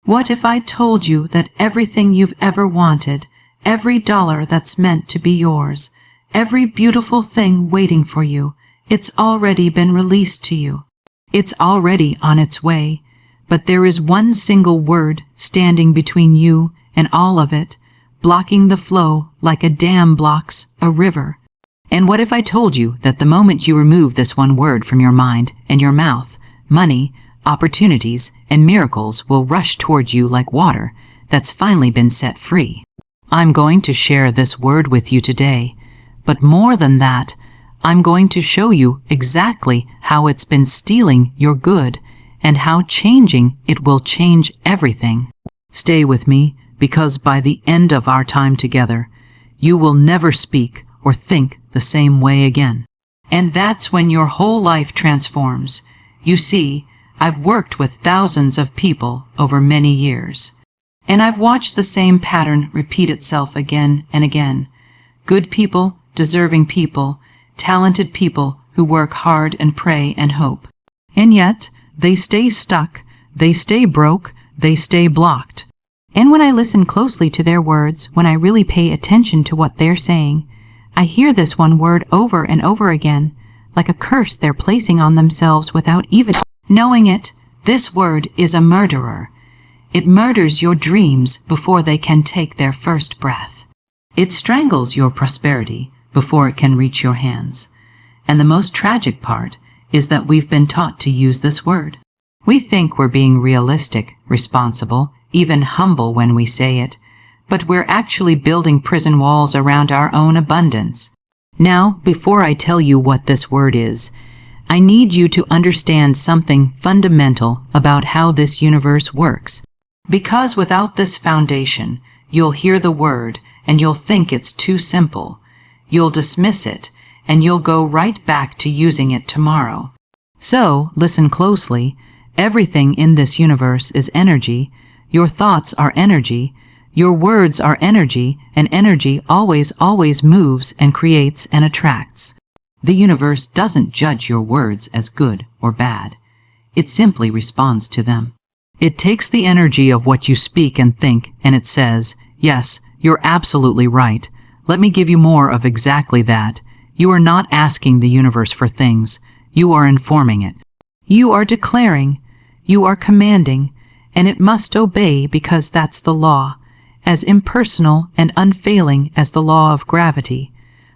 What if I told you that everything you've ever wanted, every dollar that's meant to be yours, every beautiful thing waiting for you, it's already been released to you. It's already on its way, but there is one single word standing between you and all of it, blocking the flow like a dam blocks a river. And what if I told you that the moment you remove this one word from your mind and your mouth, money, opportunities, and miracles will rush towards you like water that's finally been set free? I'm going to share this word with you today, but more than that, I'm going to show you exactly how it's been stealing your good and how changing it will change everything. Stay with me, because by the end of our time together, you will never speak or think the same way again. And that's when your whole life transforms. You see, I've worked with thousands of people over many years, and I've watched the same pattern repeat itself again and again. Good people, deserving people, talented people who work hard and pray and hope. And yet, they stay stuck, they stay broke, they stay blocked. And when I listen closely to their words, when I really pay attention to what they're saying, I hear this one word over and over again, like a curse they're placing on themselves without even knowing it. This word is a murderer. It murders your dreams before they can take their first breath. It strangles your prosperity before it can reach your hands. And the most tragic part is that we've been taught to use this word. We think we're being realistic, responsible, even humble when we say it, but we're actually building prison walls around our own abundance. Now, before I tell you what this word is, I need you to understand something fundamental about how this universe works. Because without this foundation, you'll hear the word and you'll think it's too simple. You'll dismiss it and you'll go right back to using it tomorrow. So, listen closely. Everything in this universe is energy. Your thoughts are energy. Your words are energy, and energy always moves and creates and attracts. The universe doesn't judge your words as good or bad. It simply responds to them. It takes the energy of what you speak and think, and it says, yes, you're absolutely right. Let me give you more of exactly that. You are not asking the universe for things. You are informing it. You are declaring. You are commanding, and it must obey because that's the law, as impersonal and unfailing as the law of gravity.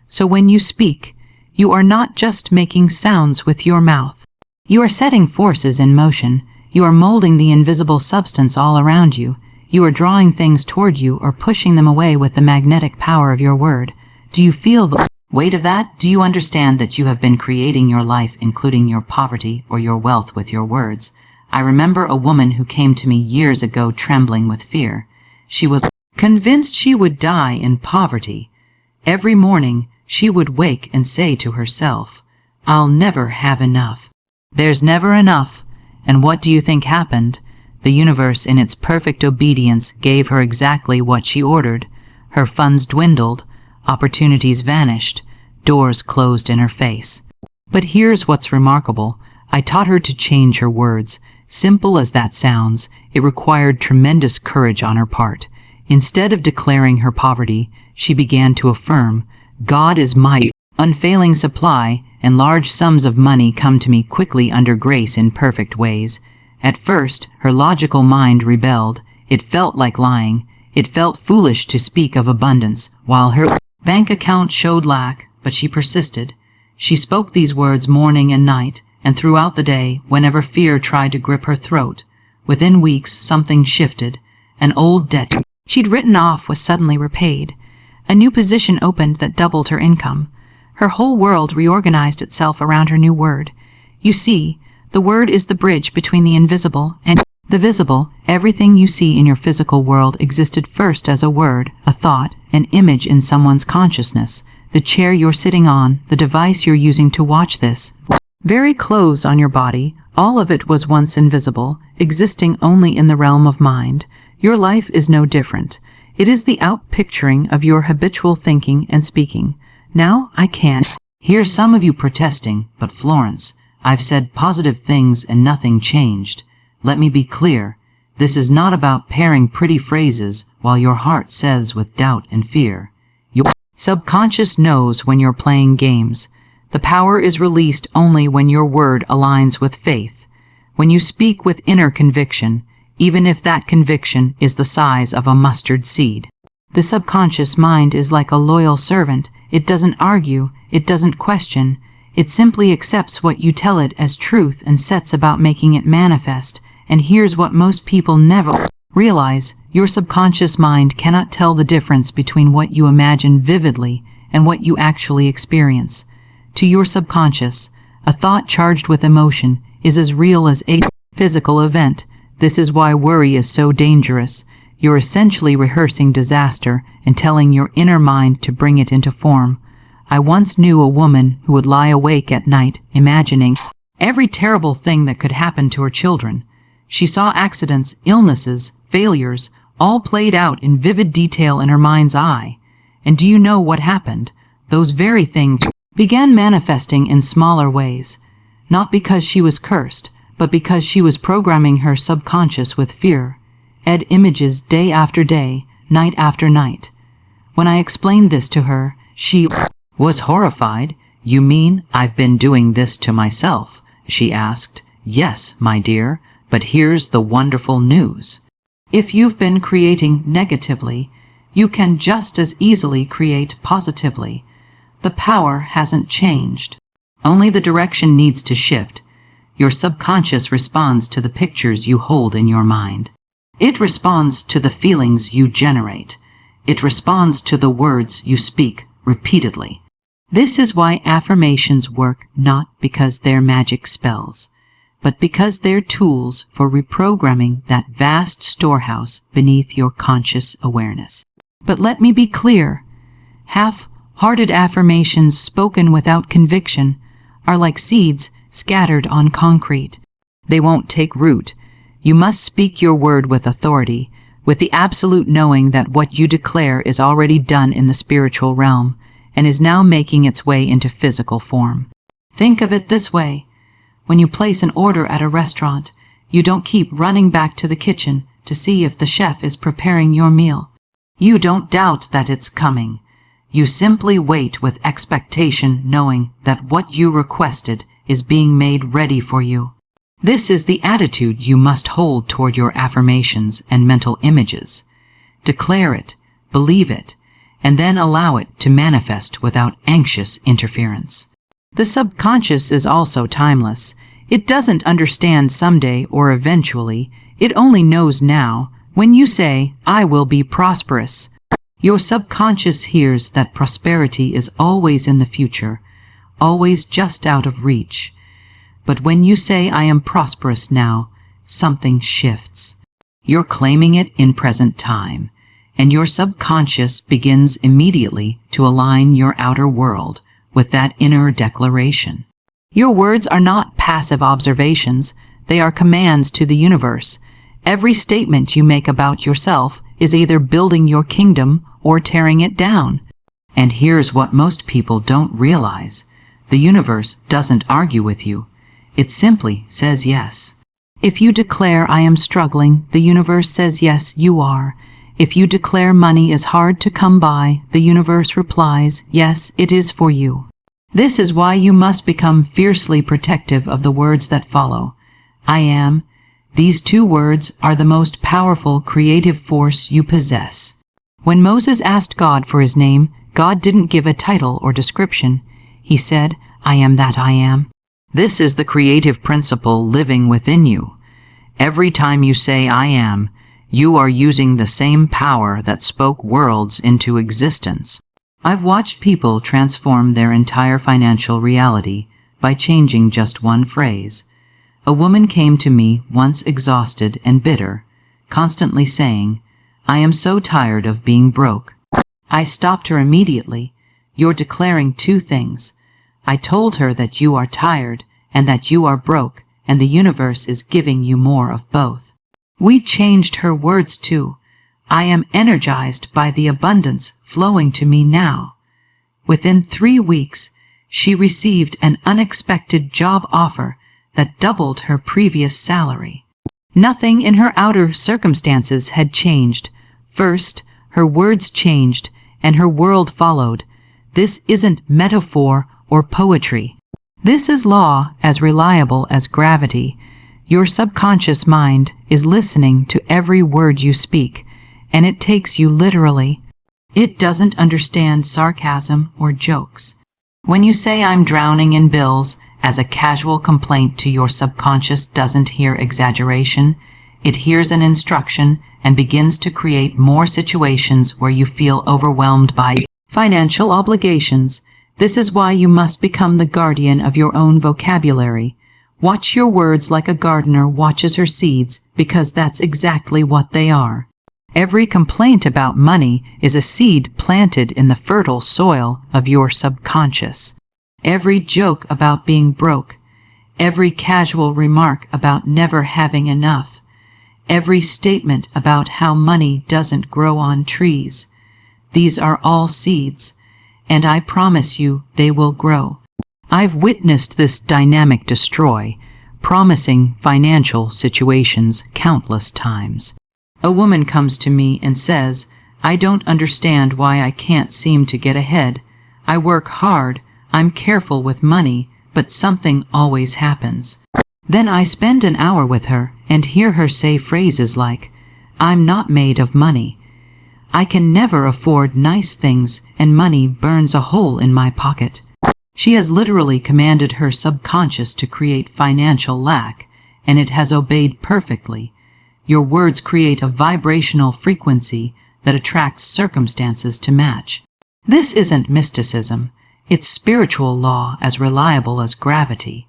So when you speak, you are not just making sounds with your mouth. You are setting forces in motion. You are molding the invisible substance all around you. You are drawing things toward you or pushing them away with the magnetic power of your word. Do you feel the weight of that? Do you understand that you have been creating your life, including your poverty or your wealth, with your words? I remember a woman who came to me years ago trembling with fear. She was convinced she would die in poverty. Every morning, she would wake and say to herself, I'll never have enough. There's never enough. And what do you think happened? The universe, in its perfect obedience, gave her exactly what she ordered. Her funds dwindled, opportunities vanished, doors closed in her face. But here's what's remarkable. I taught her to change her words. Simple as that sounds, it required tremendous courage on her part. Instead of declaring her poverty, she began to affirm, God is my unfailing supply, and large sums of money come to me quickly under grace in perfect ways. At first, her logical mind rebelled. It felt like lying. It felt foolish to speak of abundance, while her bank account showed lack, but she persisted. She spoke these words morning and night, and throughout the day, whenever fear tried to grip her throat. Within weeks, something shifted. An old debt she'd written off was suddenly repaid. A new position opened that doubled her income. Her whole world reorganized itself around her new word. You see, the word is the bridge between the invisible and the visible. Everything you see in your physical world existed first as a word, a thought, an image in someone's consciousness. The chair you're sitting on, the device you're using to watch this, very clothes on your body, all of it was once invisible, existing only in the realm of mind. Your life is no different. It is the outpicturing of your habitual thinking and speaking. Now I can't hear some of you protesting, but Florence, I've said positive things and nothing changed. Let me be clear. This is not about pairing pretty phrases while your heart says with doubt and fear. Your subconscious knows when you're playing games. The power is released only when your word aligns with faith, when you speak with inner conviction, even if that conviction is the size of a mustard seed. The subconscious mind is like a loyal servant. It doesn't argue, it doesn't question, it simply accepts what you tell it as truth and sets about making it manifest. And here's what most people never realize: your subconscious mind cannot tell the difference between what you imagine vividly and what you actually experience. To your subconscious, a thought charged with emotion is as real as a physical event. This is why worry is so dangerous. You're essentially rehearsing disaster and telling your inner mind to bring it into form. I once knew a woman who would lie awake at night imagining every terrible thing that could happen to her children. She saw accidents, illnesses, failures, all played out in vivid detail in her mind's eye. And do you know what happened? Those very things began manifesting in smaller ways, not because she was cursed, but because she was programming her subconscious with fear. Images day after day, night after night. When I explained this to her, she was horrified. "You mean I've been doing this to myself?" she asked. "Yes, my dear. But here's the wonderful news. If you've been creating negatively, you can just as easily create positively. The power hasn't changed. Only the direction needs to shift. Your subconscious responds to the pictures you hold in your mind. It responds to the feelings you generate. It responds to the words you speak repeatedly. This is why affirmations work, not because they're magic spells, but because they're tools for reprogramming that vast storehouse beneath your conscious awareness. But let me be clear, half-hearted affirmations spoken without conviction are like seeds scattered on concrete. They won't take root. You must speak your word with authority, with the absolute knowing that what you declare is already done in the spiritual realm and is now making its way into physical form. Think of it this way. When you place an order at a restaurant, you don't keep running back to the kitchen to see if the chef is preparing your meal. You don't doubt that it's coming. You simply wait with expectation, knowing that what you requested is being made ready for you. This is the attitude you must hold toward your affirmations and mental images. Declare it, believe it, and then allow it to manifest without anxious interference. The subconscious is also timeless. It doesn't understand someday or eventually. It only knows now. When you say, "I will be prosperous," your subconscious hears that prosperity is always in the future, always just out of reach. But when you say, "I am prosperous now," something shifts. You're claiming it in present time, and your subconscious begins immediately to align your outer world with that inner declaration. Your words are not passive observations, they are commands to the universe. Every statement you make about yourself is either building your kingdom or tearing it down. And here's what most people don't realize. The universe doesn't argue with you. It simply says yes. If you declare, "I am struggling," the universe says, "Yes, you are." If you declare money is hard to come by, the universe replies, "Yes, it is for you." This is why you must become fiercely protective of the words that follow. I am. These two words are the most powerful creative force you possess. When Moses asked God for his name, God didn't give a title or description. He said, "I am that I am." This is the creative principle living within you. Every time you say "I am," you are using the same power that spoke worlds into existence. I've watched people transform their entire financial reality by changing just one phrase. A woman came to me once exhausted and bitter, constantly saying, "I am so tired of being broke." I stopped her immediately. "You're declaring two things." I told her that you are tired and that you are broke, and the universe is giving you more of both. We changed her words to, "I am energized by the abundance flowing to me now." Within 3 weeks, she received an unexpected job offer that doubled her previous salary. Nothing in her outer circumstances had changed. First, her words changed, and her world followed. This isn't metaphor or poetry. This is law as reliable as gravity. Your subconscious mind is listening to every word you speak, and it takes you literally. It doesn't understand sarcasm or jokes. When you say "I'm drowning in bills" as a casual complaint to your subconscious doesn't hear exaggeration, it hears an instruction and begins to create more situations where you feel overwhelmed by financial obligations. This is why you must become the guardian of your own vocabulary. Watch your words like a gardener watches her seeds, because that's exactly what they are. Every complaint about money is a seed planted in the fertile soil of your subconscious. Every joke about being broke, every casual remark about never having enough, every statement about how money doesn't grow on trees, these are all seeds, and I promise you they will grow. I've witnessed this dynamic destroy promising financial situations countless times. A woman comes to me and says, "I don't understand why I can't seem to get ahead. I work hard, I'm careful with money, but something always happens." Then I spend an hour with her and hear her say phrases like, "I'm not made of money. I can never afford nice things, and money burns a hole in my pocket." She has literally commanded her subconscious to create financial lack, and it has obeyed perfectly. Your words create a vibrational frequency that attracts circumstances to match. This isn't mysticism. It's spiritual law as reliable as gravity.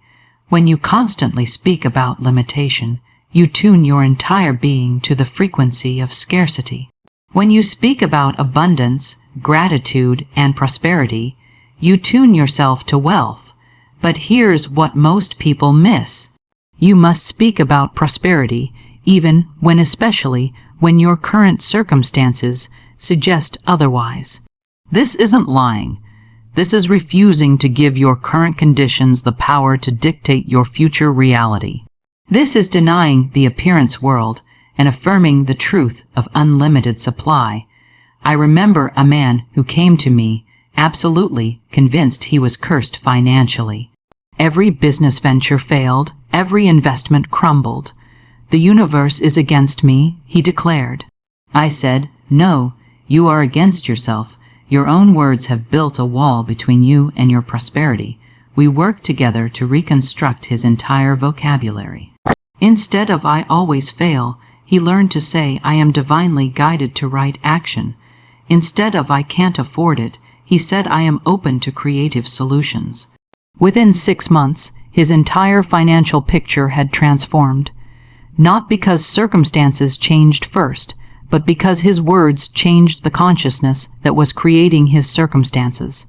When you constantly speak about limitation, you tune your entire being to the frequency of scarcity. When you speak about abundance, gratitude, and prosperity, you tune yourself to wealth. But here's what most people miss. You must speak about prosperity, especially when your current circumstances suggest otherwise. This isn't lying. This is refusing to give your current conditions the power to dictate your future reality. This is denying the appearance world and affirming the truth of unlimited supply. I remember a man who came to me absolutely convinced he was cursed financially. Every business venture failed, every investment crumbled. "The universe is against me," he declared. I said, "No, you are against yourself. Your own words have built a wall between you and your prosperity." We worked together to reconstruct his entire vocabulary. Instead of "I always fail," he learned to say, "I am divinely guided to right action." Instead of "I can't afford it," he said, "I am open to creative solutions." Within 6 months, his entire financial picture had transformed. Not because circumstances changed first, but because his words changed the consciousness that was creating his circumstances.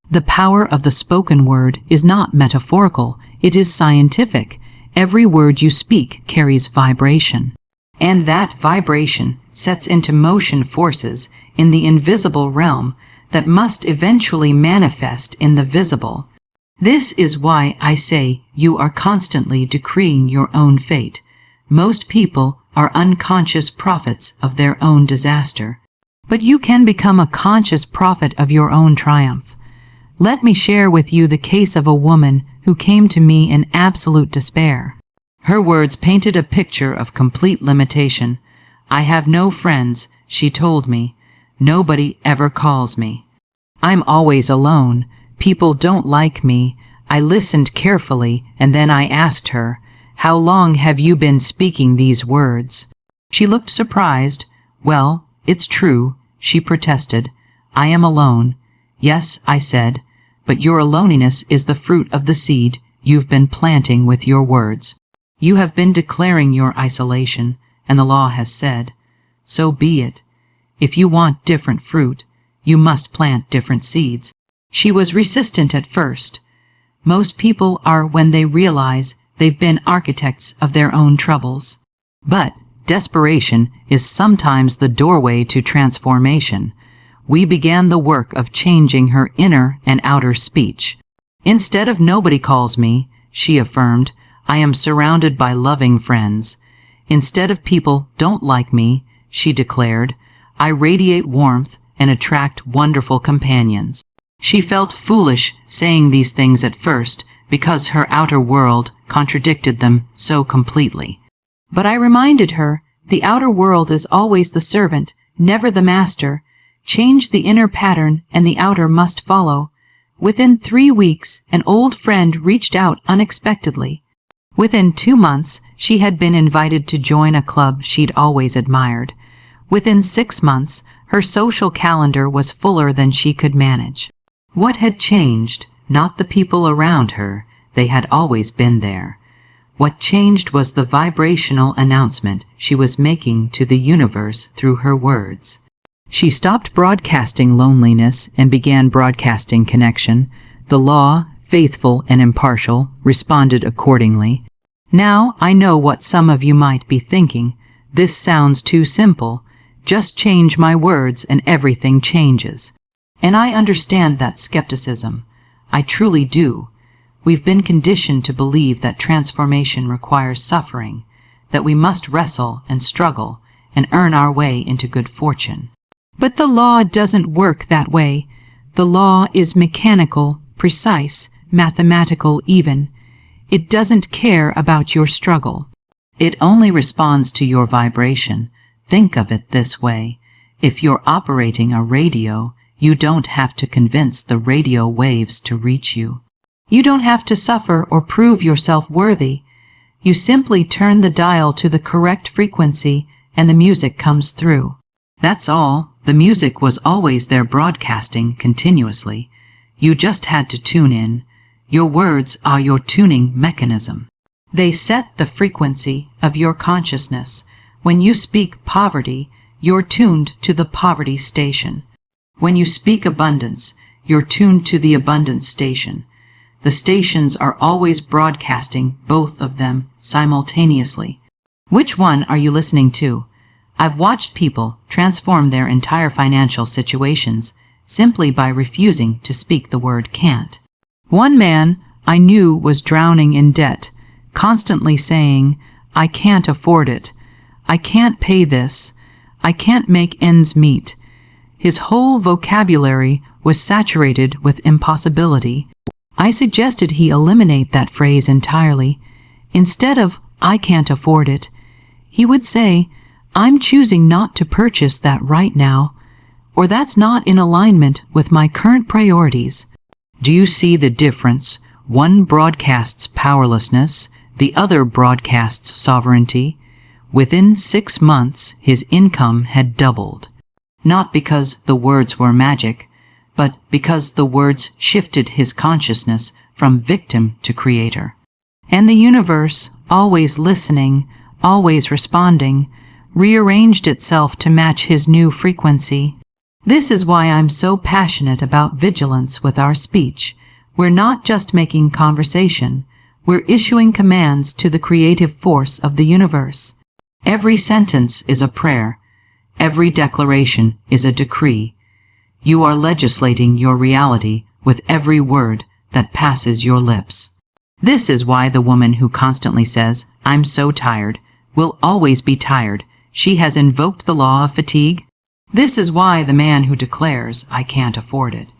The power of the spoken word is not metaphorical, it is scientific. Every word you speak carries vibration. And that vibration sets into motion forces in the invisible realm that must eventually manifest in the visible. This is why I say you are constantly decreeing your own fate. Most people are unconscious prophets of their own disaster. But you can become a conscious prophet of your own triumph. Let me share with you the case of a woman who came to me in absolute despair. Her words painted a picture of complete limitation. "I have no friends," she told me. "Nobody ever calls me. I'm always alone. People don't like me." I listened carefully, and then I asked her, "How long have you been speaking these words?" She looked surprised. "Well, it's true," she protested. "I am alone." "Yes," I said, "but your loneliness is the fruit of the seed you've been planting with your words. You have been declaring your isolation, and the law has said, so be it. If you want different fruit, you must plant different seeds." She was resistant at first. Most people are when they realize they've been architects of their own troubles. But desperation is sometimes the doorway to transformation. We began the work of changing her inner and outer speech. "Instead of 'nobody calls me,'" she affirmed, "I am surrounded by loving friends." Instead of people don't like me, she declared, I radiate warmth and attract wonderful companions. She felt foolish saying these things at first because her outer world contradicted them so completely. But I reminded her, the outer world is always the servant, never the master. Change the inner pattern and the outer must follow. Within 3 weeks, an old friend reached out unexpectedly. Within 2 months, she had been invited to join a club she'd always admired. Within 6 months, her social calendar was fuller than she could manage. What had changed? Not the people around her. They had always been there. What changed was the vibrational announcement she was making to the universe through her words. She stopped broadcasting loneliness and began broadcasting connection. The law, faithful and impartial, responded accordingly. Now I know what some of you might be thinking. This sounds too simple. Just change my words and everything changes. And I understand that skepticism. I truly do. We've been conditioned to believe that transformation requires suffering, that we must wrestle and struggle and earn our way into good fortune. But the law doesn't work that way. The law is mechanical, precise, mathematical even. It doesn't care about your struggle. It only responds to your vibration. Think of it this way. If you're operating a radio, you don't have to convince the radio waves to reach you. You don't have to suffer or prove yourself worthy. You simply turn the dial to the correct frequency and the music comes through. That's all. The music was always there broadcasting continuously. You just had to tune in. Your words are your tuning mechanism. They set the frequency of your consciousness. When you speak poverty, you're tuned to the poverty station. When you speak abundance, you're tuned to the abundance station. The stations are always broadcasting both of them simultaneously. Which one are you listening to? I've watched people transform their entire financial situations simply by refusing to speak the word can't. One man I knew was drowning in debt, constantly saying, I can't afford it. I can't pay this. I can't make ends meet. His whole vocabulary was saturated with impossibility. I suggested he eliminate that phrase entirely. Instead of, I can't afford it, he would say, I'm choosing not to purchase that right now, or that's not in alignment with my current priorities. Do you see the difference? One broadcasts powerlessness, the other broadcasts sovereignty. Within 6 months, his income had doubled. Not because the words were magic, but because the words shifted his consciousness from victim to creator. And the universe, always listening, always responding, rearranged itself to match his new frequency. This is why I'm so passionate about vigilance with our speech. We're not just making conversation, we're issuing commands to the creative force of the universe. Every sentence is a prayer. Every declaration is a decree. You are legislating your reality with every word that passes your lips. This is why the woman who constantly says, I'm so tired, will always be tired. She has invoked the law of fatigue. This is why the man who declares, I can't afford it,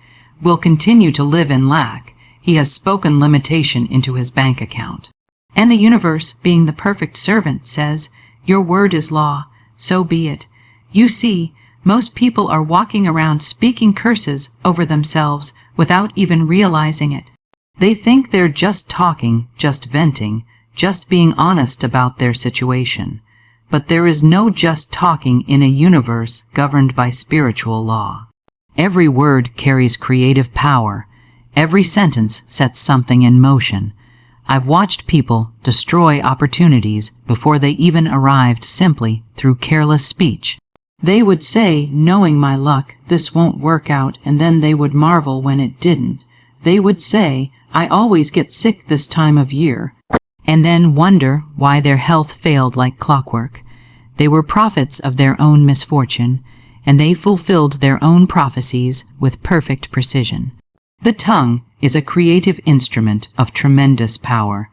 will continue to live in lack. He has spoken limitation into his bank account. And the universe, being the perfect servant, says, your word is law, so be it. You see, most people are walking around speaking curses over themselves without even realizing it. They think they're just talking, just venting, just being honest about their situation. But there is no just talking in a universe governed by spiritual law. Every word carries creative power. Every sentence sets something in motion. I've watched people destroy opportunities before they even arrived simply through careless speech. They would say, knowing my luck, this won't work out, and then they would marvel when it didn't. They would say, I always get sick this time of year, and then wonder why their health failed like clockwork. They were prophets of their own misfortune, and they fulfilled their own prophecies with perfect precision. The tongue is a creative instrument of tremendous power,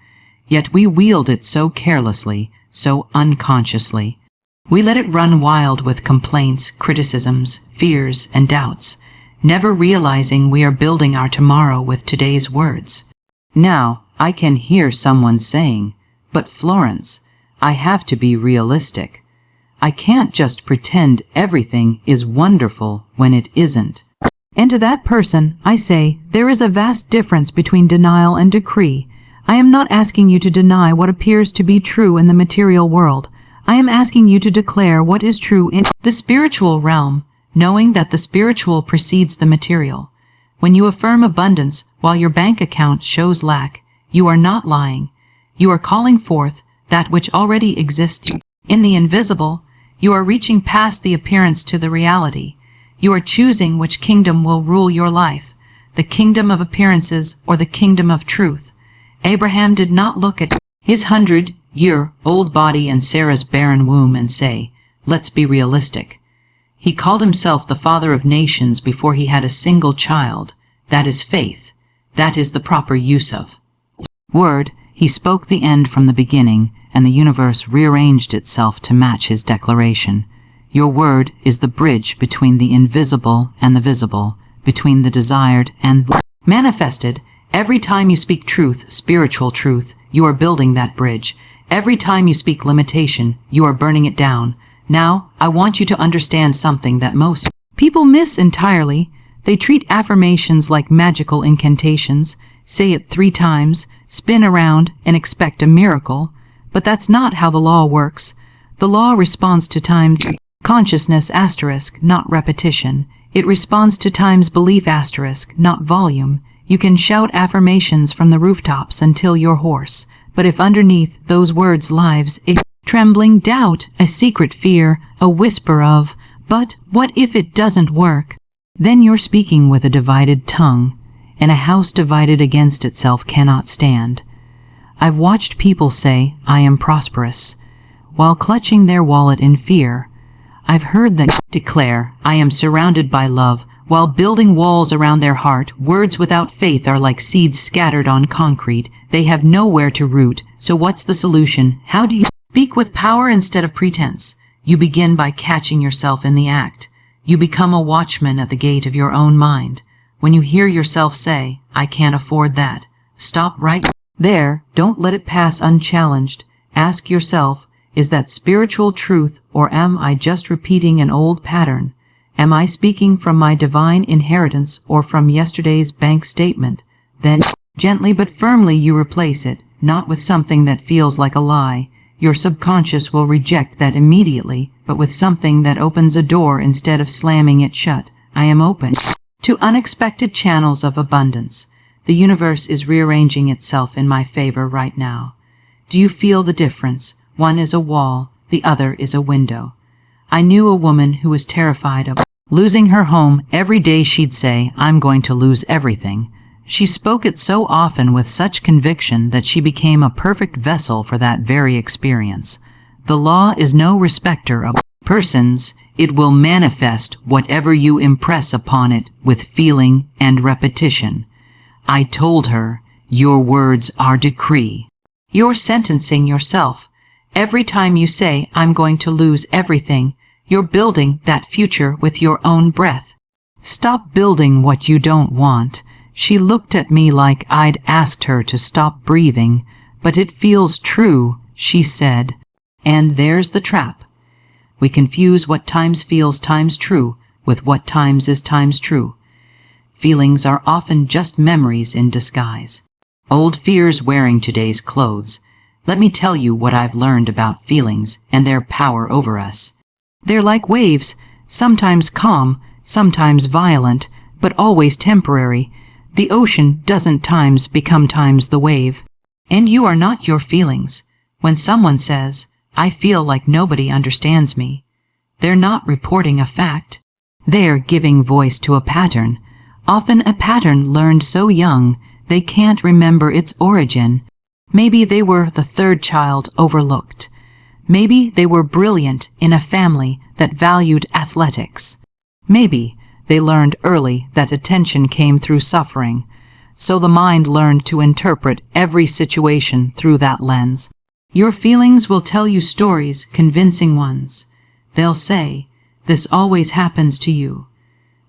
yet we wield it so carelessly, so unconsciously. We let it run wild with complaints, criticisms, fears, and doubts, never realizing we are building our tomorrow with today's words. Now, I can hear someone saying, "But Florence, I have to be realistic. I can't just pretend everything is wonderful when it isn't." And to that person, I say, there is a vast difference between denial and decree. I am not asking you to deny what appears to be true in the material world. I am asking you to declare what is true in the spiritual realm, knowing that the spiritual precedes the material. When you affirm abundance while your bank account shows lack, you are not lying. You are calling forth that which already exists in the invisible. You are reaching past the appearance to the reality. You are choosing which kingdom will rule your life, the kingdom of appearances or the kingdom of truth. Abraham did not look at his 100-year-old body and Sarah's barren womb and say, "Let's be realistic." He called himself the father of nations before he had a single child. That is faith. That is the proper use of word. He spoke the end from the beginning, and the universe rearranged itself to match his declaration. Your word is the bridge between the invisible and the visible, between the desired and the manifested. Every time you speak truth, spiritual truth, you are building that bridge. Every time you speak limitation, you are burning it down. Now, I want you to understand something that most people miss entirely. They treat affirmations like magical incantations. Say it 3 times, spin around, and expect a miracle. But that's not how the law works. The law responds to time consciousness asterisk, not repetition. It responds to time's belief asterisk, not volume. You can shout affirmations from the rooftops until you're hoarse, but if underneath those words lives a trembling doubt, a secret fear, a whisper of, "But what if it doesn't work?" then you're speaking with a divided tongue, and a house divided against itself cannot stand. I've watched people say, "I am prosperous," while clutching their wallet in fear. I've heard them declare, "I am surrounded by love," while building walls around their heart. Words without faith are like seeds scattered on concrete. They have nowhere to root. So what's the solution? How do you speak with power instead of pretense? You begin by catching yourself in the act. You become a watchman at the gate of your own mind. When you hear yourself say, "I can't afford that," stop right there. Don't let it pass unchallenged. Ask yourself, is that spiritual truth, or am I just repeating an old pattern? Am I speaking from my divine inheritance or from yesterday's bank statement? Then, gently but firmly you replace it, not with something that feels like a lie. Your subconscious will reject that immediately, but with something that opens a door instead of slamming it shut. I am open to unexpected channels of abundance. The universe is rearranging itself in my favor right now. Do you feel the difference? One is a wall, the other is a window. I knew a woman who was terrified of losing her home. Every day she'd say, "I'm going to lose everything." She spoke it so often with such conviction that she became a perfect vessel for that very experience. The law is no respecter of persons. It will manifest whatever you impress upon it with feeling and repetition. I told her, your words are decree. You're sentencing yourself. Every time you say, "I'm going to lose everything," you're building that future with your own breath. Stop building what you don't want. She looked at me like I'd asked her to stop breathing. "But it feels true," she said. And there's the trap. We confuse what times feels times true with what times is times true. Feelings are often just memories in disguise. Old fears wearing today's clothes. Let me tell you what I've learned about feelings and their power over us. They're like waves, sometimes calm, sometimes violent, but always temporary. The ocean doesn't times become times the wave. And you are not your feelings. When someone says, "I feel like nobody understands me," they're not reporting a fact. They're giving voice to a pattern, often a pattern learned so young they can't remember its origin. Maybe they were the 3rd child overlooked. Maybe they were brilliant in a family that valued athletics. Maybe they learned early that attention came through suffering, so the mind learned to interpret every situation through that lens. Your feelings will tell you stories, convincing ones. They'll say, "This always happens to you."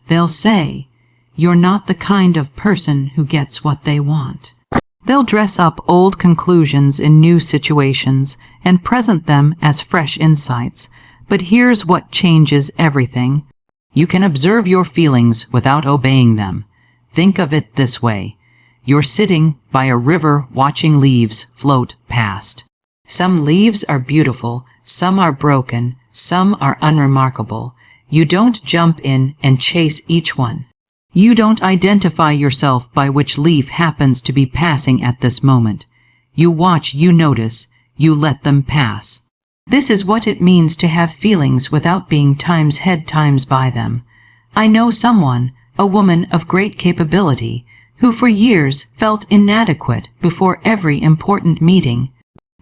They'll say, "You're not the kind of person who gets what they want." They'll dress up old conclusions in new situations and present them as fresh insights. But here's what changes everything. You can observe your feelings without obeying them. Think of it this way. You're sitting by a river watching leaves float past. Some leaves are beautiful, some are broken, some are unremarkable. You don't jump in and chase each one. You don't identify yourself by which leaf happens to be passing at this moment. You watch, you notice, you let them pass. This is what it means to have feelings without being times head times by them. I know someone, a woman of great capability, who for years felt inadequate before every important meeting.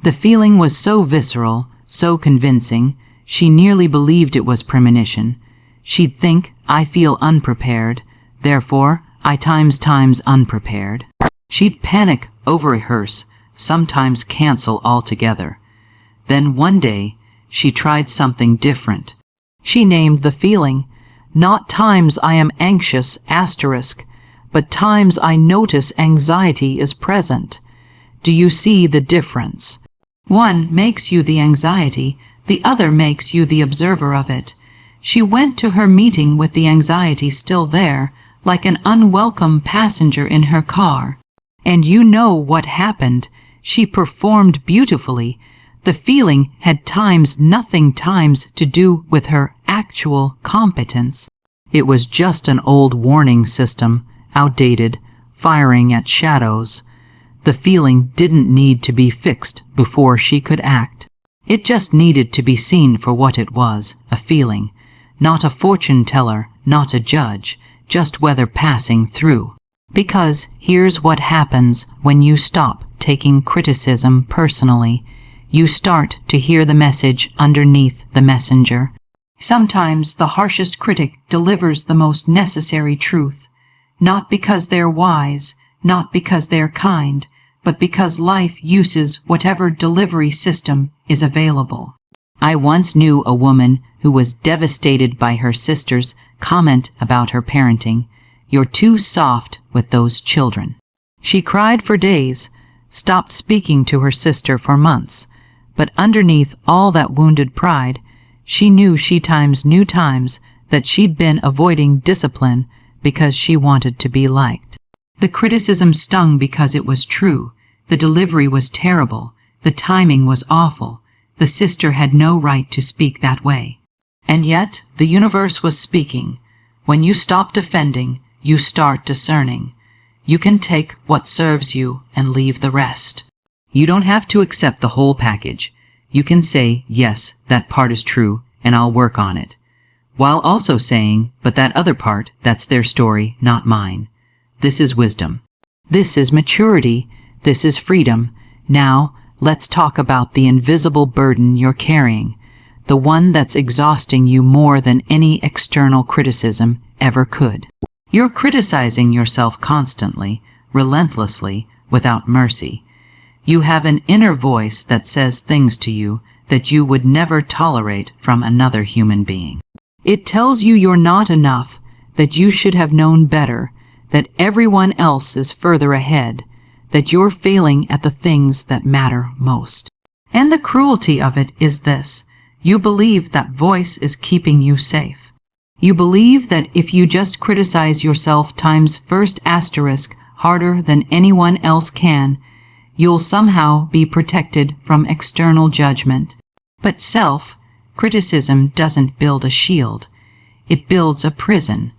The feeling was so visceral, so convincing, she nearly believed it was premonition. She'd think, "I feel unprepared, therefore I times unprepared." She'd panic, over-rehearse, sometimes cancel altogether. Then one day, she tried something different. She named the feeling, not "times I am anxious, *, but times I notice anxiety is present. Do you see the difference? One makes you the anxiety, the other makes you the observer of it. She went to her meeting with the anxiety still there, like an unwelcome passenger in her car. And you know what happened. She performed beautifully. The feeling had nothing to do with her actual competence. It was just an old warning system, outdated, firing at shadows. The feeling didn't need to be fixed before she could act. It just needed to be seen for what it was, a feeling. Not a fortune teller, not a judge, just weather passing through. Because here's what happens when you stop taking criticism personally. You start to hear the message underneath the messenger. Sometimes the harshest critic delivers the most necessary truth, not because they're wise, not because they're kind, but because life uses whatever delivery system is available. I once knew a woman who was devastated by her sister's comment about her parenting. "You're too soft with those children." She cried for days, stopped speaking to her sister for months, but underneath all that wounded pride, she knew that she'd been avoiding discipline because she wanted to be liked. The criticism stung because it was true. The delivery was terrible. The timing was awful. The sister had no right to speak that way. And yet, the universe was speaking. When you stop defending, you start discerning. You can take what serves you and leave the rest. You don't have to accept the whole package. You can say, "Yes, that part is true, and I'll work on it," while also saying, "But that other part, that's their story, not mine." This is wisdom. This is maturity. This is freedom. Now, let's talk about the invisible burden you're carrying, the one that's exhausting you more than any external criticism ever could. You're criticizing yourself constantly, relentlessly, without mercy. You have an inner voice that says things to you that you would never tolerate from another human being. It tells you you're not enough, that you should have known better, that everyone else is further ahead, that you're failing at the things that matter most. And the cruelty of it is this: you believe that voice is keeping you safe. You believe that if you just criticize yourself times harder than anyone else can, you'll somehow be protected from external judgment. But self-criticism doesn't build a shield. It builds a prison.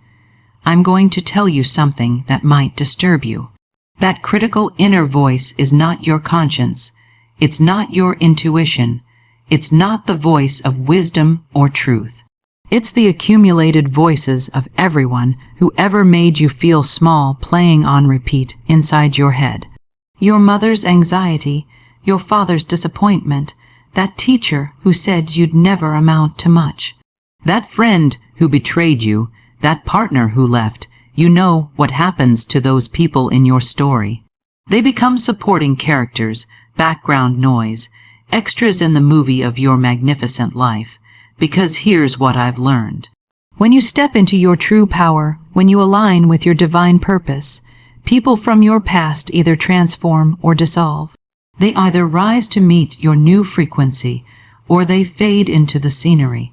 I'm going to tell you something that might disturb you. That critical inner voice is not your conscience. It's not your intuition. It's not the voice of wisdom or truth. It's the accumulated voices of everyone who ever made you feel small playing on repeat inside your head. Your mother's anxiety, your father's disappointment, that teacher who said you'd never amount to much, that friend who betrayed you, that partner who left. You know what happens to those people in your story. They become supporting characters, background noise. extras in the movie of your magnificent life, because here's what I've learned. When you step into your true power, when you align with your divine purpose, people from your past either transform or dissolve. They either rise to meet your new frequency, or they fade into the scenery,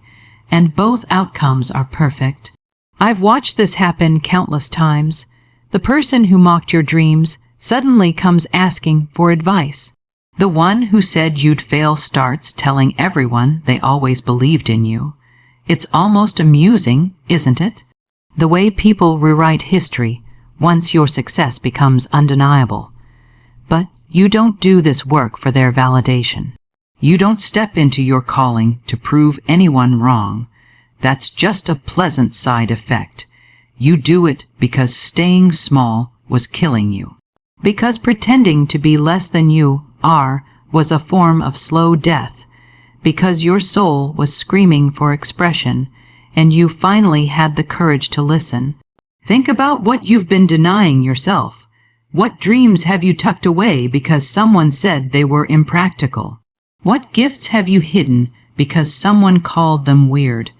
and both outcomes are perfect. I've watched this happen countless times. The person who mocked your dreams suddenly comes asking for advice. The one who said you'd fail starts telling everyone they always believed in you. It's almost amusing, isn't it? The way people rewrite history once your success becomes undeniable. But you don't do this work for their validation. You don't step into your calling to prove anyone wrong. That's just a pleasant side effect. You do it because staying small was killing you. Because pretending to be less than you are was a form of slow death. Because your soul was screaming for expression, and you finally had the courage to listen. Think about what you've been denying yourself. What dreams have you tucked away because someone said they were impractical? What gifts have you hidden because someone called them weird?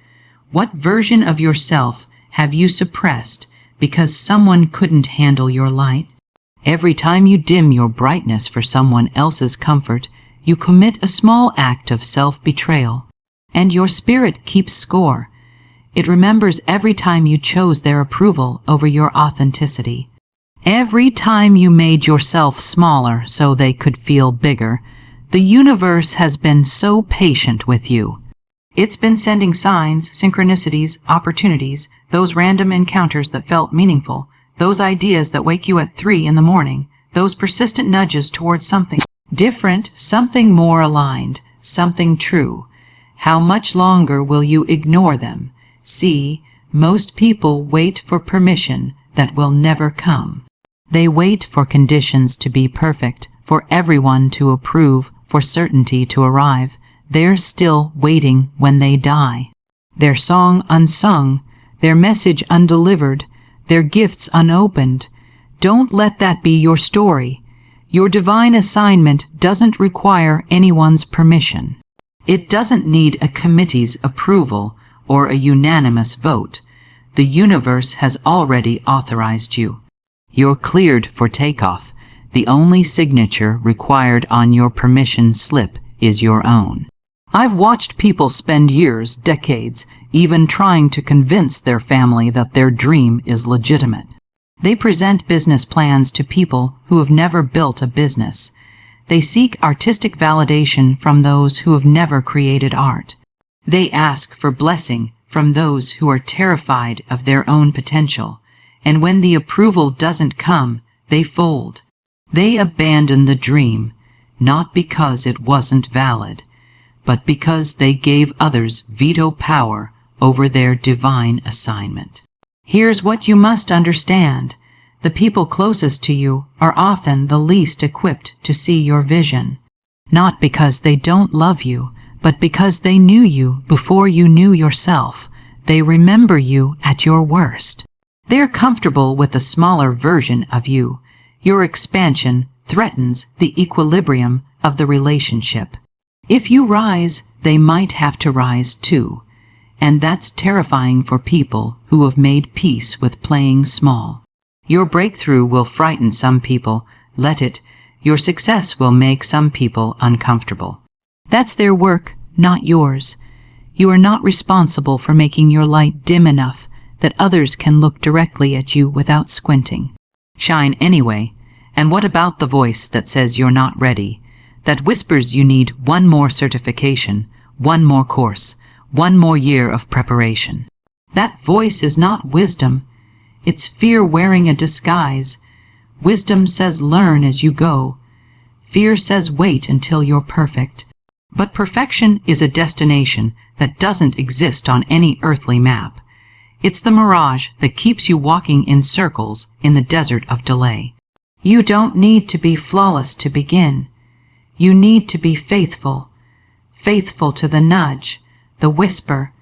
What version of yourself have you suppressed because someone couldn't handle your light? Every time you dim your brightness for someone else's comfort, you commit a small act of self-betrayal. And your spirit keeps score. It remembers every time you chose their approval over your authenticity. Every time you made yourself smaller so they could feel bigger. The universe has been so patient with you. It's been sending signs, synchronicities, opportunities, those random encounters that felt meaningful, those ideas that wake you at 3 in the morning, those persistent nudges towards something different, something more aligned, something true. How much longer will you ignore them? See, most people wait for permission that will never come. They wait for conditions to be perfect, for everyone to approve, for certainty to arrive. They're still waiting when they die. Their song unsung, their message undelivered, their gifts unopened. Don't let that be your story. Your divine assignment doesn't require anyone's permission. It doesn't need a committee's approval or a unanimous vote. The universe has already authorized you. You're cleared for takeoff. The only signature required on your permission slip is your own. I've watched people spend years, decades, even trying to convince their family that their dream is legitimate. They present business plans to people who have never built a business. They seek artistic validation from those who have never created art. They ask for blessing from those who are terrified of their own potential. And when the approval doesn't come, they fold. They abandon the dream, not because it wasn't valid, but because they gave others veto power over their divine assignment. Here's what you must understand. The people closest to you are often the least equipped to see your vision. Not because they don't love you, but because they knew you before you knew yourself. They remember you at your worst. They're comfortable with a smaller version of you. Your expansion threatens the equilibrium of the relationship. If you rise, they might have to rise too. And that's terrifying for people who have made peace with playing small. Your breakthrough will frighten some people. Let it. Your success will make some people uncomfortable. That's their work, not yours. You are not responsible for making your light dim enough that others can look directly at you without squinting. Shine anyway. And what about the voice that says you're not ready? That whispers you need one more certification, one more course, one more year of preparation. That voice is not wisdom. It's fear wearing a disguise. Wisdom says learn as you go. Fear says wait until you're perfect. But perfection is a destination that doesn't exist on any earthly map. It's the mirage that keeps you walking in circles in the desert of delay. You don't need to be flawless to begin. You need to be faithful. Faithful to the nudge, the whisper,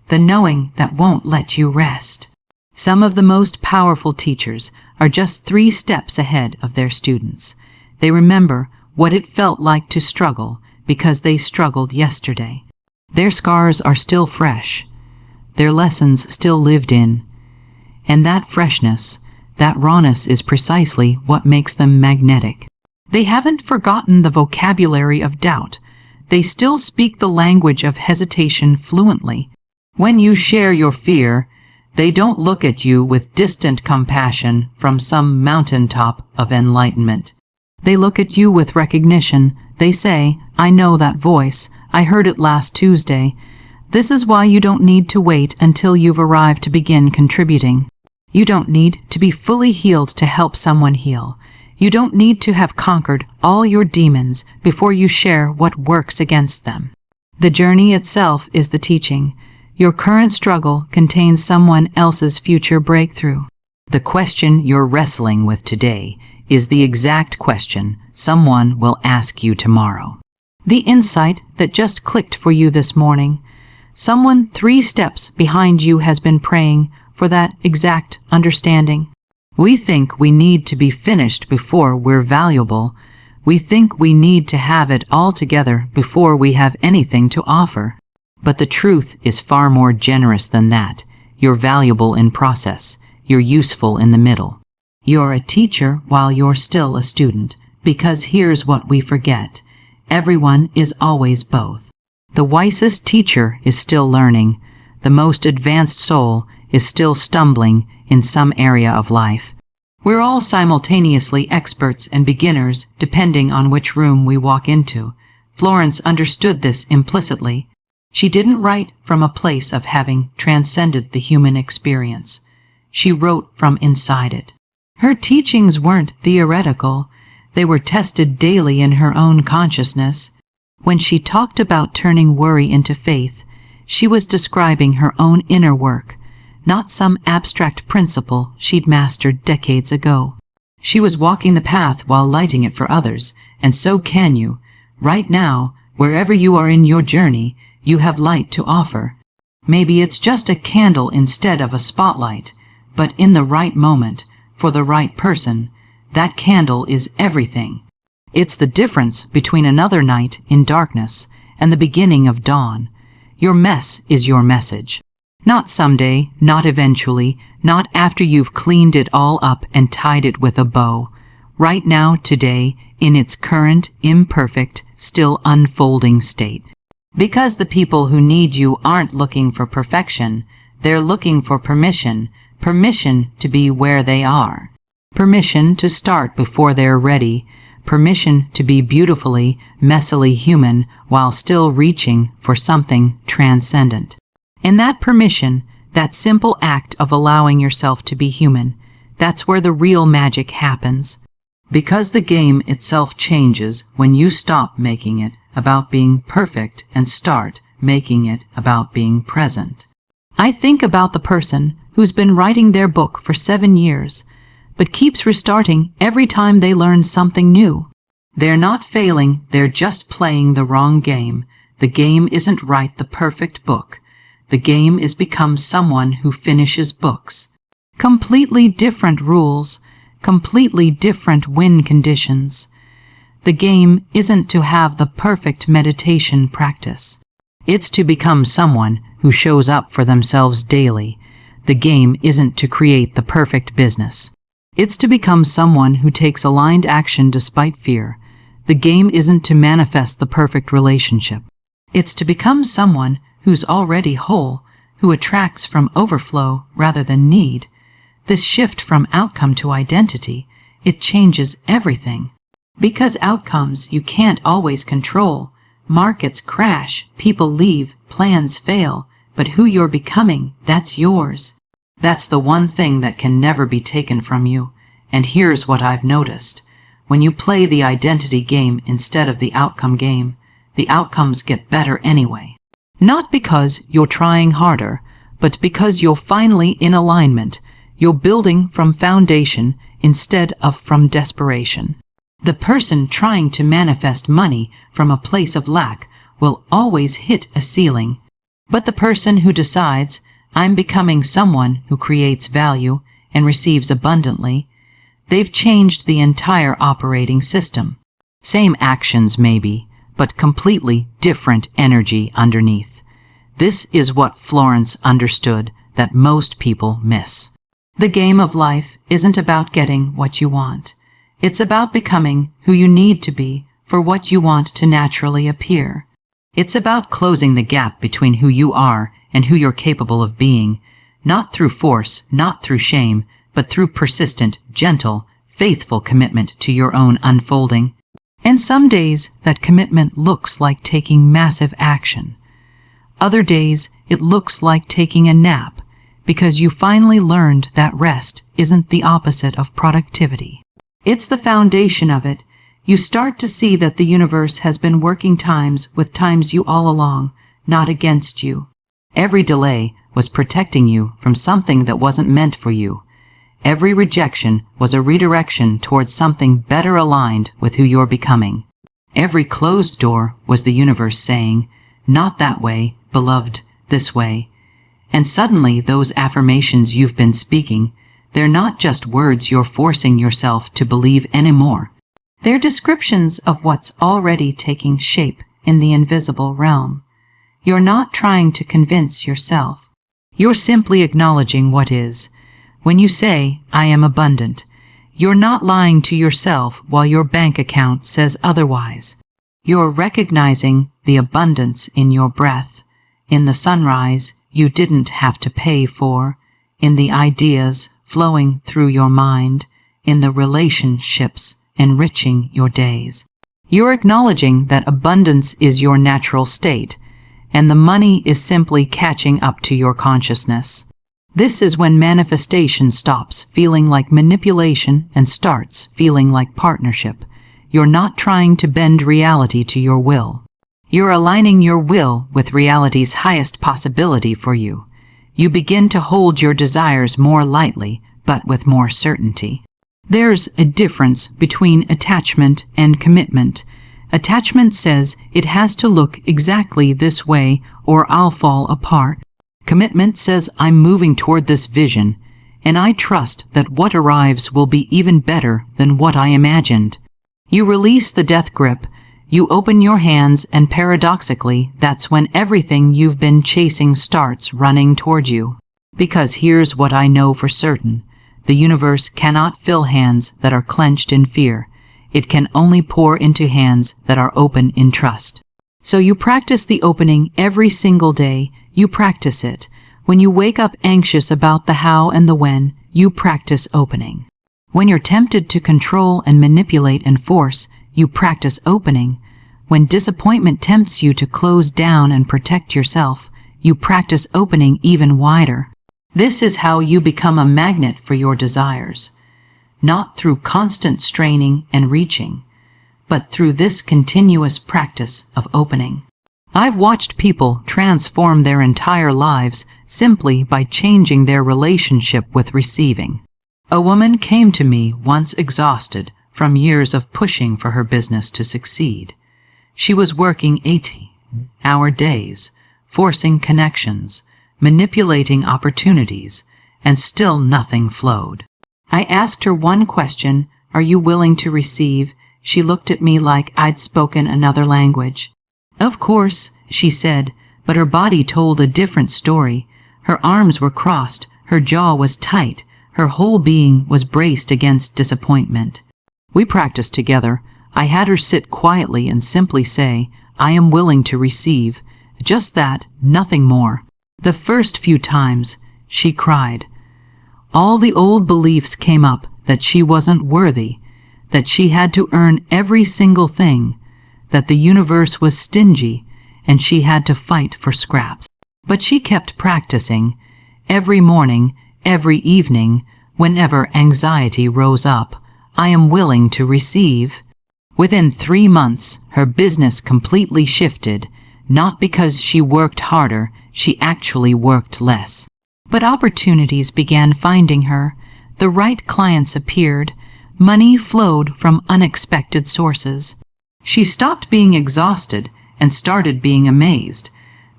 the knowing that won't let you rest. Some of the most powerful teachers are just 3 steps ahead of their students. They remember what it felt like to struggle because they struggled yesterday. Their scars are still fresh, their lessons still lived in, and that freshness, that rawness is precisely what makes them magnetic. They haven't forgotten the vocabulary of doubt. They still speak the language of hesitation fluently. When you share your fear, they don't look at you with distant compassion from some mountaintop of enlightenment. They look at you with recognition. They say, "I know that voice. I heard it last Tuesday." This is why you don't need to wait until you've arrived to begin contributing. You don't need to be fully healed to help someone heal. You don't need to have conquered all your demons before you share what works against them. The journey itself is the teaching. Your current struggle contains someone else's future breakthrough. The question you're wrestling with today is the exact question someone will ask you tomorrow. The insight that just clicked for you this morning, someone 3 steps behind you has been praying for that exact understanding. We think we need to be finished before we're valuable. We think we need to have it all together before we have anything to offer. But the truth is far more generous than that. You're valuable in process. You're useful in the middle. You're a teacher while you're still a student, because here's what we forget. Everyone is always both. The wisest teacher is still learning. The most advanced soul is still stumbling in some area of life. We're all simultaneously experts and beginners depending on which room we walk into. Florence understood this implicitly. She didn't write from a place of having transcended the human experience. She wrote from inside it. Her teachings weren't theoretical. They were tested daily in her own consciousness. When she talked about turning worry into faith, she was describing her own inner work, not some abstract principle she'd mastered decades ago. She was walking the path while lighting it for others, and so can you. Right now, wherever you are in your journey, you have light to offer. Maybe it's just a candle instead of a spotlight, but in the right moment, for the right person, that candle is everything. It's the difference between another night in darkness and the beginning of dawn. Your mess is your message. Not someday, not eventually, not after you've cleaned it all up and tied it with a bow. Right now, today, in its current, imperfect, still unfolding state. Because the people who need you aren't looking for perfection, they're looking for permission, permission to be where they are, permission to start before they're ready, permission to be beautifully, messily human while still reaching for something transcendent. And that permission, that simple act of allowing yourself to be human, that's where the real magic happens. Because the game itself changes when you stop making it about being perfect and start making it about being present. I think about the person who's been writing their book for 7 years, but keeps restarting every time they learn something new. They're not failing, they're just playing the wrong game. The game isn't write the perfect book. The game is become someone who finishes books. Completely different rules, completely different win conditions. The game isn't to have the perfect meditation practice. It's to become someone who shows up for themselves daily. The game isn't to create the perfect business. It's to become someone who takes aligned action despite fear. The game isn't to manifest the perfect relationship. It's to become someone who's already whole, who attracts from overflow rather than need. This shift from outcome to identity, it changes everything. Because outcomes you can't always control. Markets crash, people leave, plans fail, but who you're becoming, that's yours. That's the one thing that can never be taken from you. And here's what I've noticed. When you play the identity game instead of the outcome game, the outcomes get better anyway. Not because you're trying harder, but because you're finally in alignment. You're building from foundation instead of from desperation. The person trying to manifest money from a place of lack will always hit a ceiling. But the person who decides, I'm becoming someone who creates value and receives abundantly, they've changed the entire operating system. Same actions maybe, but completely different energy underneath. This is what Florence understood that most people miss. The game of life isn't about getting what you want. It's about becoming who you need to be for what you want to naturally appear. It's about closing the gap between who you are and who you're capable of being, not through force, not through shame, but through persistent, gentle, faithful commitment to your own unfolding. And some days that commitment looks like taking massive action. Other days it looks like taking a nap, because you finally learned that rest isn't the opposite of productivity. It's the foundation of it. You start to see that the universe has been working times with times you all along, not against you. Every delay was protecting you from something that wasn't meant for you. Every rejection was a redirection towards something better aligned with who you're becoming. Every closed door was the universe saying, "Not that way, beloved, this way." And suddenly those affirmations you've been speaking, they're not just words you're forcing yourself to believe anymore. They're descriptions of what's already taking shape in the invisible realm. You're not trying to convince yourself. You're simply acknowledging what is. When you say, "I am abundant," you're not lying to yourself while your bank account says otherwise. You're recognizing the abundance in your breath, in the sunrise you didn't have to pay for, in the ideas flowing through your mind, in the relationships enriching your days. You're acknowledging that abundance is your natural state, and the money is simply catching up to your consciousness. This is when manifestation stops feeling like manipulation and starts feeling like partnership. You're not trying to bend reality to your will. You're aligning your will with reality's highest possibility for you. You begin to hold your desires more lightly, but with more certainty. There's a difference between attachment and commitment. Attachment says it has to look exactly this way or I'll fall apart. Commitment says I'm moving toward this vision, and I trust that what arrives will be even better than what I imagined. You release the death grip, you open your hands, and paradoxically, that's when everything you've been chasing starts running toward you. Because here's what I know for certain. The universe cannot fill hands that are clenched in fear. It can only pour into hands that are open in trust. So you practice the opening every single day. You practice it. When you wake up anxious about the how and the when, you practice opening. When you're tempted to control and manipulate and force, you practice opening. When disappointment tempts you to close down and protect yourself, you practice opening even wider. This is how you become a magnet for your desires. Not through constant straining and reaching, but through this continuous practice of opening. I've watched people transform their entire lives simply by changing their relationship with receiving. A woman came to me once exhausted from years of pushing for her business to succeed. She was working 80-hour days, forcing connections, manipulating opportunities, and still nothing flowed. I asked her one question, "Are you willing to receive?" She looked at me like I'd spoken another language. "Of course," she said, but her body told a different story. Her arms were crossed, her jaw was tight, her whole being was braced against disappointment. We practiced together. I had her sit quietly and simply say, "I am willing to receive." Just that, nothing more. The first few times, she cried. All the old beliefs came up that she wasn't worthy, that she had to earn every single thing, that the universe was stingy, and she had to fight for scraps. But she kept practicing, every morning, every evening, whenever anxiety rose up. "I am willing to receive." Within 3 months, her business completely shifted, not because she worked harder, she actually worked less. But opportunities began finding her. The right clients appeared. Money flowed from unexpected sources. She stopped being exhausted and started being amazed.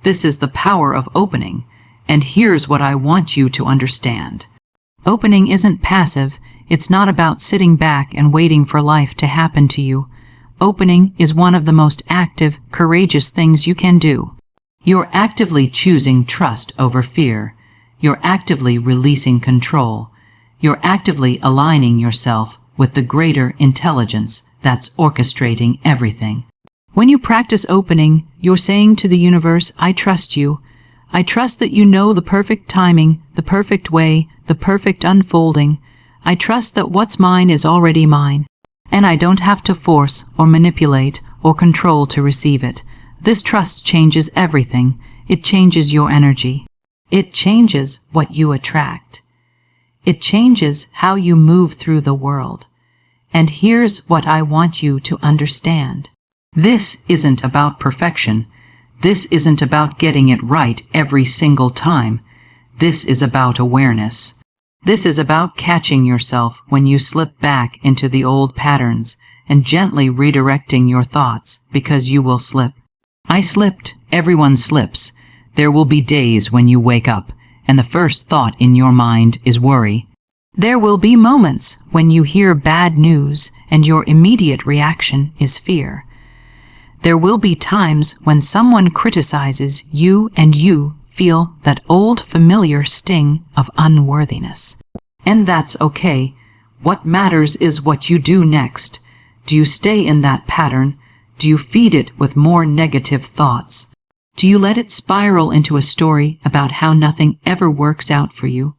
This is the power of opening, and here's what I want you to understand. Opening isn't passive. It's not about sitting back and waiting for life to happen to you. Opening is one of the most active, courageous things you can do. You're actively choosing trust over fear. You're actively releasing control. You're actively aligning yourself with the greater intelligence that's orchestrating everything. When you practice opening, you're saying to the universe, I trust you. I trust that you know the perfect timing, the perfect way, the perfect unfolding. I trust that what's mine is already mine, and I don't have to force or manipulate or control to receive it. This trust changes everything. It changes your energy. It changes what you attract. It changes how you move through the world. And here's what I want you to understand. This isn't about perfection. This isn't about getting it right every single time. This is about awareness. This is about catching yourself when you slip back into the old patterns and gently redirecting your thoughts, because you will slip. I slipped. Everyone slips. There will be days when you wake up and the first thought in your mind is worry. There will be moments when you hear bad news and your immediate reaction is fear. There will be times when someone criticizes you and you feel that old familiar sting of unworthiness. And that's okay. What matters is what you do next. Do you stay in that pattern? Do you feed it with more negative thoughts? Do you let it spiral into a story about how nothing ever works out for you?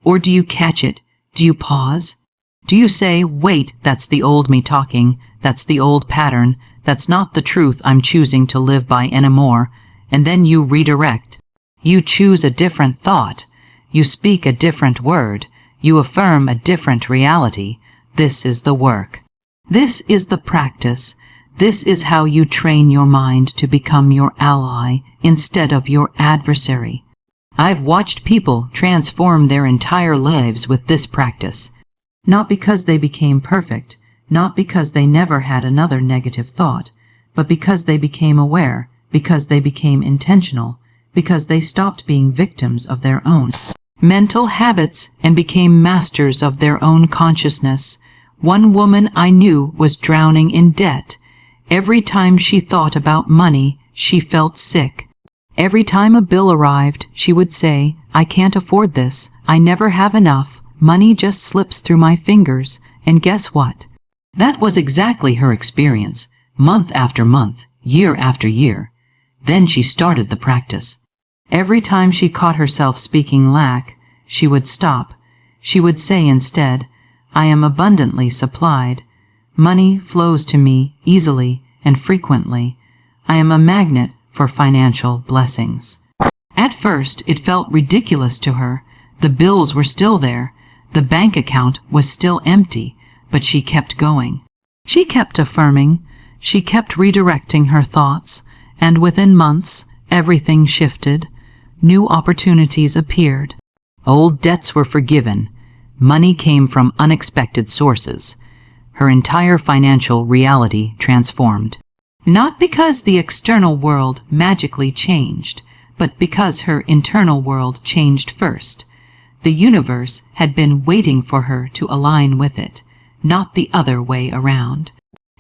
Or do you catch it? Do you pause? Do you say, wait, that's the old me talking, that's the old pattern, that's not the truth I'm choosing to live by anymore, and then you redirect. You choose a different thought. You speak a different word. You affirm a different reality. This is the work. This is the practice. This is how you train your mind to become your ally instead of your adversary. I've watched people transform their entire lives with this practice. Not because they became perfect, not because they never had another negative thought, but because they became aware, because they became intentional, because they stopped being victims of their own mental habits and became masters of their own consciousness. One woman I knew was drowning in debt. Every time she thought about money, she felt sick. Every time a bill arrived, she would say, I can't afford this. I never have enough. Money just slips through my fingers. And guess what? That was exactly her experience, month after month, year after year. Then she started the practice. Every time she caught herself speaking lack, she would stop. She would say instead, I am abundantly supplied. Money flows to me easily and frequently. I am a magnet for financial blessings. At first, it felt ridiculous to her. The bills were still there. The bank account was still empty, but she kept going. She kept affirming. She kept redirecting her thoughts, and within months, everything shifted. New opportunities appeared. Old debts were forgiven. Money came from unexpected sources. Her entire financial reality transformed. Not because the external world magically changed, but because her internal world changed first. The universe had been waiting for her to align with it, not the other way around.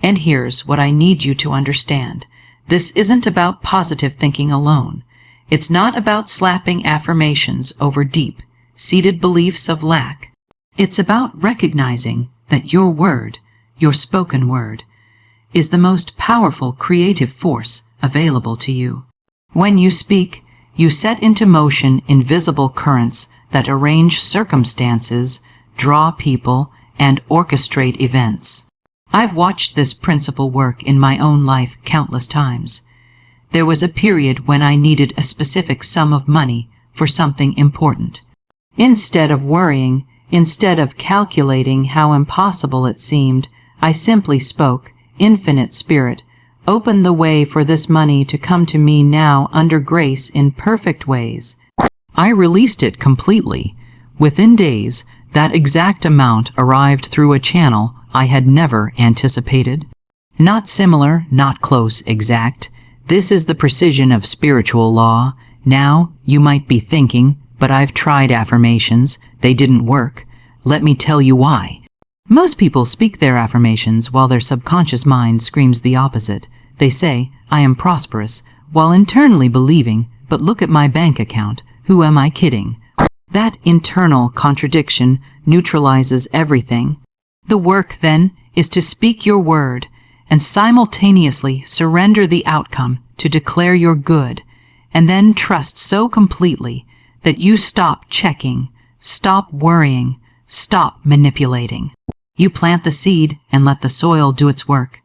And here's what I need you to understand. This isn't about positive thinking alone. It's not about slapping affirmations over deep-seated beliefs of lack. It's about recognizing that your word, your spoken word, is the most powerful creative force available to you. When you speak, you set into motion invisible currents that arrange circumstances, draw people, and orchestrate events. I've watched this principle work in my own life countless times. There was a period when I needed a specific sum of money for something important. Instead of worrying, instead of calculating how impossible it seemed, I simply spoke, Infinite Spirit, open the way for this money to come to me now under grace in perfect ways. I released it completely. Within days, that exact amount arrived through a channel I had never anticipated. Not similar, not close, exact. This is the precision of spiritual law. Now, you might be thinking, but I've tried affirmations. They didn't work. Let me tell you why. Most people speak their affirmations while their subconscious mind screams the opposite. They say, I am prosperous, while internally believing, but look at my bank account. Who am I kidding? That internal contradiction neutralizes everything. The work, then, is to speak your word and simultaneously surrender the outcome to declare your good, and then trust so completely that you stop checking, stop worrying, stop manipulating. You plant the seed and let the soil do its work.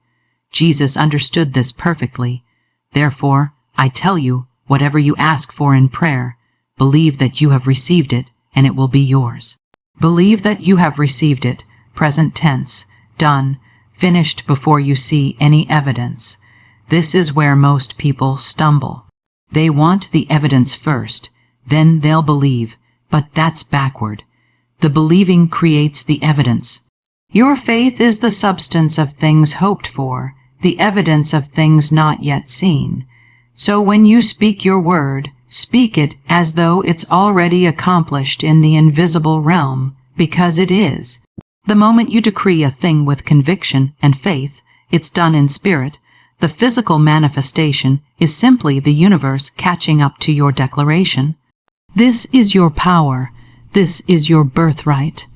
Jesus understood this perfectly. Therefore, I tell you, whatever you ask for in prayer, believe that you have received it and it will be yours. Believe that you have received it, present tense, done, finished before you see any evidence. This is where most people stumble. They want the evidence first, then they'll believe, but that's backward. The believing creates the evidence. Your faith is the substance of things hoped for, the evidence of things not yet seen. So when you speak your word, speak it as though it's already accomplished in the invisible realm, because it is. The moment you decree a thing with conviction and faith, it's done in spirit. The physical manifestation is simply the universe catching up to your declaration. This is your power. This is your birthright.